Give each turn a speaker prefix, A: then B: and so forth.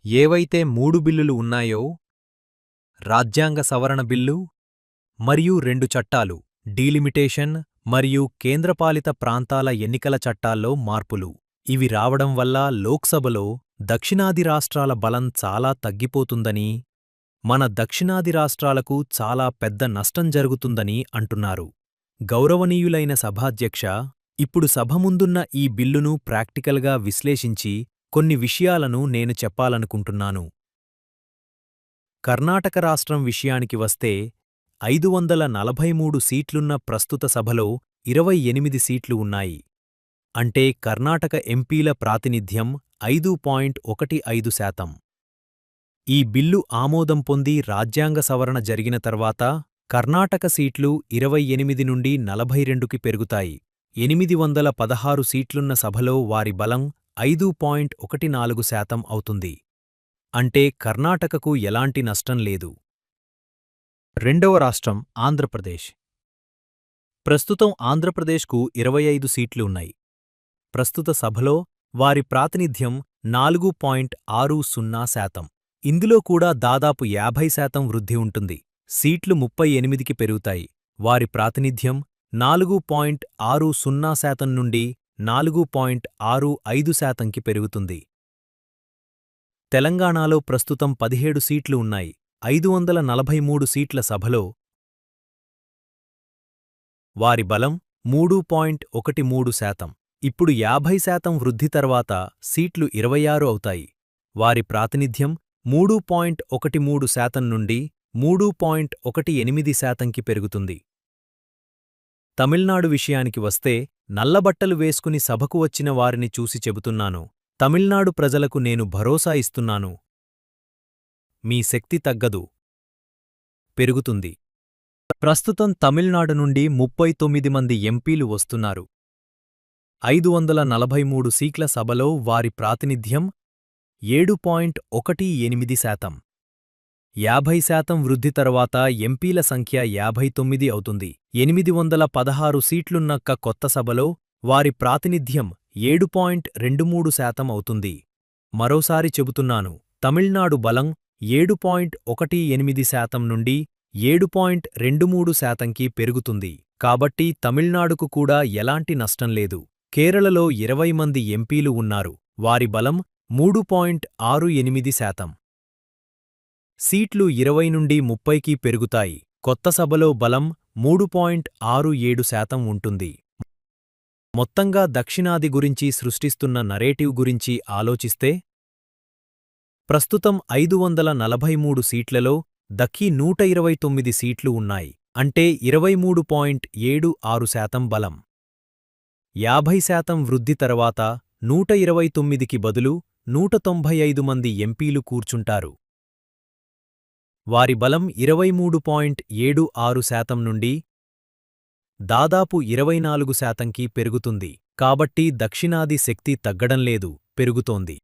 A: ఏవైతే 3 బిల్లులు ఉన్నాయో రాజ్యాంగ సవరణ బిల్లు మరియు 2 చట్టాలు డీలిమిటేషన్ మరియు కేంద్రపాలిత ప్రాంతాల ఎన్నికల చట్టాల్లో మార్పులు ఇవి రావడం వల్ల లోక్సభలో దక్షిణాది రాష్ట్రాల బలం చాలా తగ్గిపోతుందని మన దక్షిణాది రాష్ట్రాలకు చాలా పెద్ద నష్టం జరుగుతుందని అంటున్నారు. గౌరవనీయులైన సభాధ్యక్ష, ఇప్పుడు సభ ముందున్న ఈ బిల్లును ప్రాక్టికల్గా విశ్లేషించి కొన్ని విషయాలను నేను చెప్పాలనుకుంటున్నాను. కర్ణాటక రాష్ట్రం విషయానికి వస్తే 543 సీట్లున్న ప్రస్తుత సభలో 28 సీట్లు ఉన్నాయి. అంటే కర్ణాటక ఎంపీల ప్రాతినిధ్యం 5.15%. ఈ బిల్లు ఆమోదం పొంది రాజ్యాంగ సవరణ జరిగిన తర్వాత కర్ణాటక సీట్లు 28 నుండి 42కి పెరుగుతాయి. 816 సీట్లున్న సభలో వారి బలం 5.14% అవుతుంది. అంటే కర్ణాటకకు ఎలాంటి నష్టం లేదు. రెండవ రాష్ట్రం ఆంధ్రప్రదేశ్. ప్రస్తుతం ఆంధ్రప్రదేశ్కు 25 సీట్లు ఉన్నాయి. ప్రస్తుత సభలో వారి ప్రాతినిధ్యం 4.60%. ఇందులో కూడా దాదాపు 50% వృద్ధి ఉంటుంది. సీట్లు 38కి పెరుగుతాయి. వారి ప్రాతినిధ్యం 4.60% నుండి 4.65%కి పెరుగుతుంది. తెలంగాణలో ప్రస్తుతం 17 సీట్లు ఉన్నాయి. 543 సీట్ల సభలో వారి బలం 3.13%. ఇప్పుడు 50% వృద్ధి తర్వాత సీట్లు 26 అవుతాయి. వారి ప్రాతినిధ్యం 3.13% నుండి 3.18%కి పెరుగుతుంది. తమిళనాడు విషయానికి వస్తే నల్లబట్టలు వేసుకుని సభకు వచ్చిన వారిని చూసి చెబుతున్నాను. తమిళనాడు ప్రజలకు నేను భరోసా ఇస్తున్నాను. మీ శక్తి తగ్గదు, పెరుగుతుంది. ప్రస్తుతం తమిళనాడు నుండి 39 మంది ఎంపీలు వస్తున్నారు. 543 సీట్ల సభలో వారి ప్రాతినిధ్యం 7.18%. 50% వృద్ధి తర్వాత ఎంపీల సంఖ్య 59 అవుతుంది. 816 సీట్లున్న కొత్త సభలో వారి ప్రాతినిధ్యం 7.23% అవుతుంది. మరోసారి చెబుతున్నాను, తమిళనాడు బలం 7.18% నుండి 7.23%కి పెరుగుతుంది. కాబట్టి తమిళనాడుకు కూడా ఎలాంటి నష్టం లేదు. కేరళలో 20 మంది ఎంపీలు ఉన్నారు. వారి బలం 3.68%. సీట్లు 20 నుండి 30కి పెరుగుతాయి. కొత్త సభలో బలం 3.67% ఉంటుంది. మొత్తంగా దక్షిణాది గురించి సృష్టిస్తున్న నరేటివ్ గురించి ఆలోచిస్తే ప్రస్తుతం 543 సీట్లలో దక్కీ 129 సీట్లు ఉన్నాయి. అంటే 23.76% బలం. 50% వృద్ధి తర్వాత 129కి బదులు 195 మంది ఎంపీలు కూర్చుంటారు. వారి బలం 23.76% నుండి దాదాపు 24%కి పెరుగుతుంది. కాబట్టి దక్షిణాది శక్తి తగ్గడం లేదు, పెరుగుతోంది.